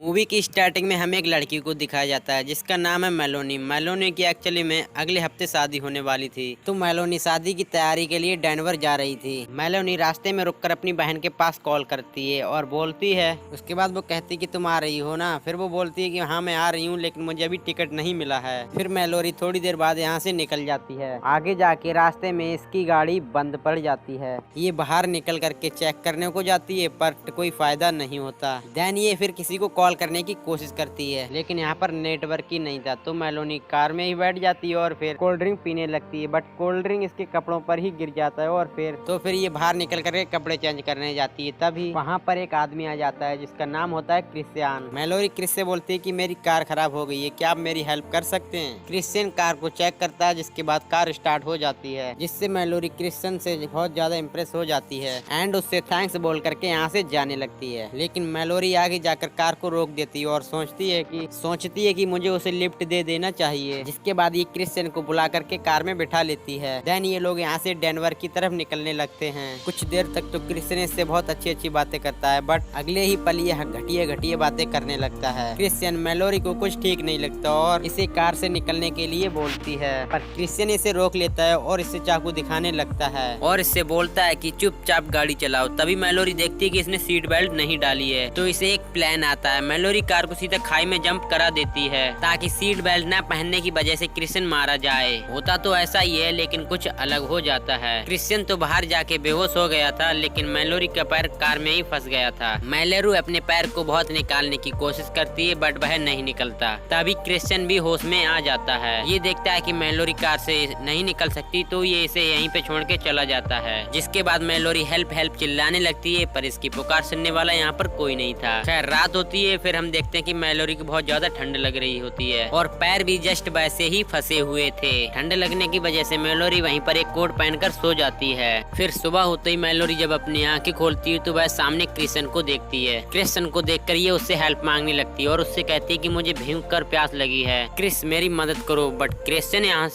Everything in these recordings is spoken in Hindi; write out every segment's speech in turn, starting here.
मूवी की स्टार्टिंग में हमें एक लड़की को दिखाया जाता है जिसका नाम है मेलोनी। मेलोनी की एक्चुअली में अगले हफ्ते शादी होने वाली थी, तो मेलोनी शादी की तैयारी के लिए डेनवर जा रही थी। मेलोनी रास्ते में रुककर अपनी बहन के पास कॉल करती है और बोलती है, उसके बाद वो कहती है कि तुम आ रही हो ना। फिर वो बोलती है कि हाँ मैं आ रही हूँ, लेकिन मुझे अभी टिकट नहीं मिला है। फिर मेलोनी थोड़ी देर बाद यहाँ से निकल जाती है। आगे जाके रास्ते में इसकी गाड़ी बंद पड़ जाती है। ये बाहर निकल करके चेक करने को जाती है, पर कोई फायदा नहीं होता। देन ये फिर किसी को कॉल करने की कोशिश करती है, लेकिन यहाँ पर नेटवर्क ही नहीं था। तो मेलोनी कार में ही बैठ जाती है और फिर कोल्ड ड्रिंक पीने लगती है, बट कोल्ड ड्रिंक इसके कपड़ों पर ही गिर जाता है। और फिर ये बाहर निकल करके कपड़े चेंज करने जाती है। तभी वहाँ पर एक आदमी आ जाता है जिसका नाम होता है क्रिश्चियन। मेलोनी क्रिस से बोलती है कि मेरी कार खराब हो गई है, क्या आप मेरी हेल्प कर सकते हैं। क्रिश्चियन कार को चेक करता है, जिसके बाद कार स्टार्ट हो जाती है, जिससे मेलोनी क्रिश्चियन से बहुत ज्यादा इम्प्रेस हो जाती है एंड उससे थैंक्स बोल करके यहाँ से जाने लगती है। लेकिन मेलोनी आगे जाकर कार को रोक देती है और सोचती है कि मुझे उसे लिफ्ट दे देना चाहिए। जिसके बाद ये क्रिश्चियन को बुला करके कार में बिठा लेती है। देन ये लोग यहाँ से डेनवर की तरफ निकलने लगते हैं। कुछ देर तक तो क्रिश्चियन इससे बहुत अच्छी बातें करता है, बट अगले ही पल ये घटिया बातें करने लगता है। क्रिश्चियन मेलोनी को कुछ ठीक नहीं लगता और इसे कार से निकलने के लिए बोलती है, पर क्रिश्चियन इसे रोक लेता है और इसे चाकू दिखाने लगता है और इससे बोलता है कि चुपचाप गाड़ी चलाओ। तभी मेलोनी देखती है कि इसने सीट बेल्ट नहीं डाली है, तो इसे एक प्लान आता है। मेलोनी कार को सीधा खाई में जंप करा देती है ताकि सीट बेल्ट न पहनने की वजह से क्रिश्चियन मारा जाए। होता तो ऐसा ही है, लेकिन कुछ अलग हो जाता है। क्रिश्चियन तो बाहर जाके बेहोश हो गया था, लेकिन मेलोनी का पैर कार में ही फंस गया था। मेलोनी अपने पैर को बहुत निकालने की कोशिश करती है, बट वह नहीं निकलता। तभी क्रिश्चियन भी होश में आ जाता है। ये देखता है कि मेलोनी कार से नहीं निकल सकती, तो ये इसे यहीं पे छोड़ के चला जाता है। जिसके बाद मेलोनी हेल्प हेल्प चिल्लाने लगती है, पर इसकी पुकार सुनने वाला यहाँ पर कोई नहीं था। खैर रात होती है। फिर हम देखते हैं कि मेलोनी को बहुत ज्यादा ठंड लग रही होती है और पैर भी जस्ट वैसे ही फंसे हुए थे। ठंड लगने की वजह से मेलोनी वहीं पर एक कोट पहनकर सो जाती है। फिर सुबह होते ही मेलोनी जब अपनी आंखें खोलती है तो वह सामने क्रिश्चियन को देखती है। क्रिश्चियन को देखकर ये उससे हेल्प मांगने लगती है और उससे कहती है कि मुझे भयंकर प्यास लगी है, क्रिस मेरी मदद करो। बट क्रिश्चियन यहाँ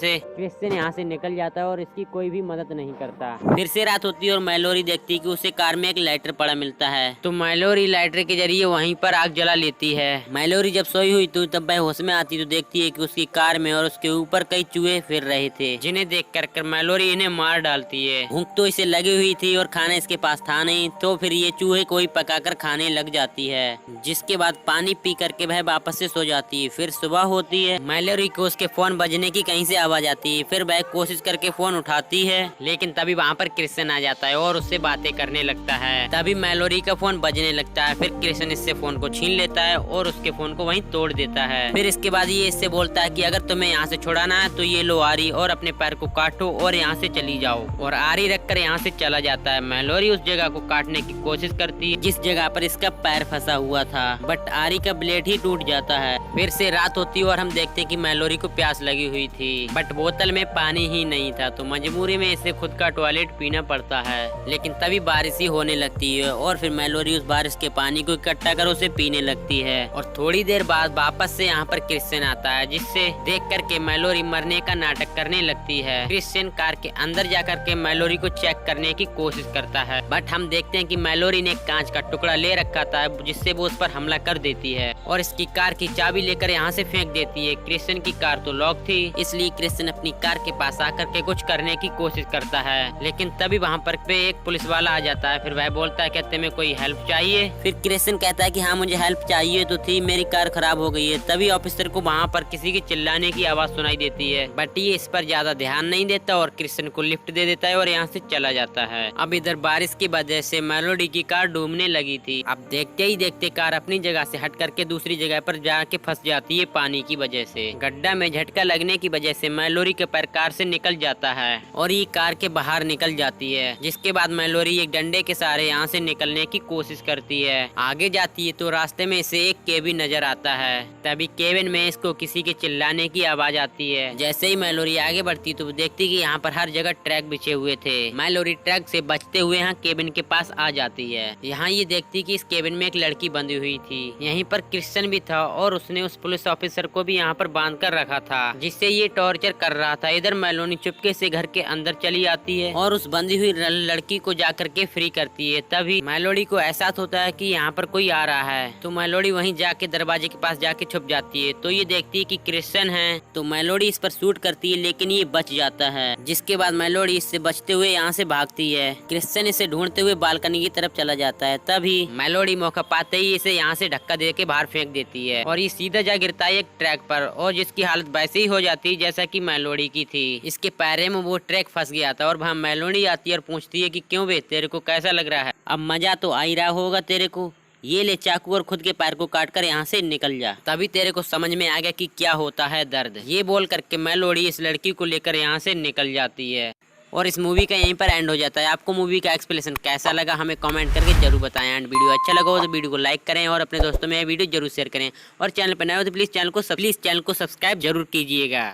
से निकल जाता है और इसकी कोई भी मदद नहीं करता। फिर से रात होती है और मेलोनी देखती है कि उसे कार में एक लाइटर पड़ा मिलता है, तो मेलोनी लाइटर के जरिए वहीं पर आग जला लेती है। मेलोनी जब सोई हुई तो तब वह होश में आती तो देखती है कि उसकी कार में और उसके ऊपर कई चूहे फिर रहे थे, जिन्हें देख कर मेलोनी इन्हें मार डालती है। भूख तो इसे लगी हुई थी और खाना इसके पास था नहीं, तो फिर ये चूहे को ही पकाकर खाने लग जाती है। जिसके बाद पानी पी करके वह वापस से सो जाती है। फिर सुबह होती है। मेलोनी को उसके फोन बजने की कहीं से आवाज आती है। फिर वह कोशिश करके फोन उठाती है, लेकिन तभी वहाँ पर क्रिश्चियन आ जाता है और उससे बातें करने लगता है। तभी मेलोनी का फोन बजने लगता है। फिर क्रिश्चियन इससे फोन को छीन लेता है और उसके फोन को वहीं तोड़ देता है। फिर इसके बाद ये इससे बोलता है कि अगर तुम्हें यहाँ से छुड़ाना है तो ये लो आरी और अपने पैर को काटो और यहाँ से चली जाओ। और आरी रखकर यहाँ से चला जाता है। मेलोनी उस जगह को काटने की कोशिश करती है जिस जगह पर इसका पैर फंसा हुआ था, बट आरी का ब्लेड ही टूट जाता है। फिर से रात होती है और हम देखते हैं कि मेलोनी को प्यास लगी हुई थी, बट बोतल में पानी ही नहीं था, तो मजबूरी में इसे खुद का टॉयलेट पीना पड़ता है। लेकिन तभी बारिश ही होने लगती है और फिर मेलोनी उस बारिश के पानी को इकट्ठा कर उसे पीने लगती है। और थोड़ी देर बाद वापस से यहाँ पर क्रिश्चियन आता है, जिससे देख करके मेलोनी मरने का नाटक करने लगती है। क्रिश्चियन कार के अंदर जाकर के मेलोनी को चेक करने की कोशिश करता है, बट हम देखते हैं कि मेलोनी ने कांच का टुकड़ा ले रखा था, जिससे वो उस पर हमला कर देती है और इसकी कार की चाबी लेकर यहाँ से फेंक देती है। क्रिश्चियन की कार तो लॉक थी, इसलिए क्रिश्चियन अपनी कार के पास आकर के कुछ करने की कोशिश करता है, लेकिन तभी वहाँ पर एक पुलिस वाला आ जाता है। फिर वह बोलता है कि तुम्हें कोई हेल्प चाहिए। फिर क्रिश्चियन कहता है कि हाँ मुझे हेल्प चाहिए तो थी, मेरी कार खराब हो गई है। तभी ऑफिसर को वहाँ पर किसी की चिल्लाने की आवाज सुनाई देती है, बट ये इस पर ज्यादा ध्यान नहीं देता और क्रिश्चियन को लिफ्ट दे देता है और यहाँ से चला जाता है। अब इधर बारिश की वजह से मेलोनी की कार डूबने लगी थी। अब देखते ही देखते कार अपनी जगह से हट करके दूसरी जगह पर जाके फंस जाती है पानी की वजह से। गड्ढा में झटका लगने की वजह से मेलोनी के पैर कार से निकल जाता है और ये कार के बाहर निकल जाती है। जिसके बाद मेलोनी एक डंडे के सहारे यहाँ से निकलने की कोशिश करती है। आगे जाती है तो रास्ते में इसे एक केबिन नजर आता है। तभी केबिन में इसको किसी के चिल्लाने की आवाज आती है। जैसे ही मेलोनी आगे बढ़ती तो देखती कि यहाँ पर हर जगह ट्रैक बिछे हुए थे। मेलोनी ट्रैक से बचते हुए यहाँ केबिन के पास आ जाती है। यहाँ ये देखती कि इस केबिन में एक लड़की बंधी हुई थी। यहीं पर क्रिश्चियन भी था और उसने उस पुलिस ऑफिसर को भी यहाँ पर बांध कर रखा था, जिससे ये टॉर्चर कर रहा था। इधर मेलोनी चुपके से घर के अंदर चली आती है और उस बंधी हुई लड़की को जाकर के फ्री करती है। तभी मेलोनी को एहसास होता है कि यहाँ पर कोई आ रहा है, तो मेलोडी वहीं जाके दरवाजे के पास जाके छुप जाती है। तो ये देखती है कि क्रिश्चियन है, तो मेलोडी इस पर शूट करती है, लेकिन ये बच जाता है। जिसके बाद मेलोडी इससे बचते हुए यहाँ से भागती है। क्रिश्चियन इसे ढूंढते हुए बालकनी की तरफ चला जाता है। तभी मेलोडी मौका पाते ही इसे यहाँ से धक्का दे के बाहर फेंक देती है और ये सीधा जा गिरता है एक ट्रैक पर, और जिसकी हालत वैसे ही हो जाती है जैसा कि मेलोडी की थी। इसके पैरे में वो ट्रैक फंस गया था और वहाँ मेलोडी आती है और पूछती है कि क्यों बे, तेरे को कैसा लग रहा है? अब मजा तो आ ही रहा होगा तेरे को, ये ले चाकू और खुद के पैर को काट कर यहाँ से निकल जा, तभी तेरे को समझ में आ गया कि क्या होता है दर्द। ये बोल करके मेलोडी इस लड़की को लेकर यहाँ से निकल जाती है और इस मूवी का यहीं पर एंड हो जाता है। आपको मूवी का एक्सप्लेनेशन कैसा लगा हमें कमेंट करके जरूर बताएं। एंड वीडियो अच्छा लगा हो तो वीडियो को लाइक करें और अपने दोस्तों में यह वीडियो जरूर शेयर करें, और चैनल पर नए हो तो प्लीज़ चैनल को सब्सक्राइब जरूर कीजिएगा।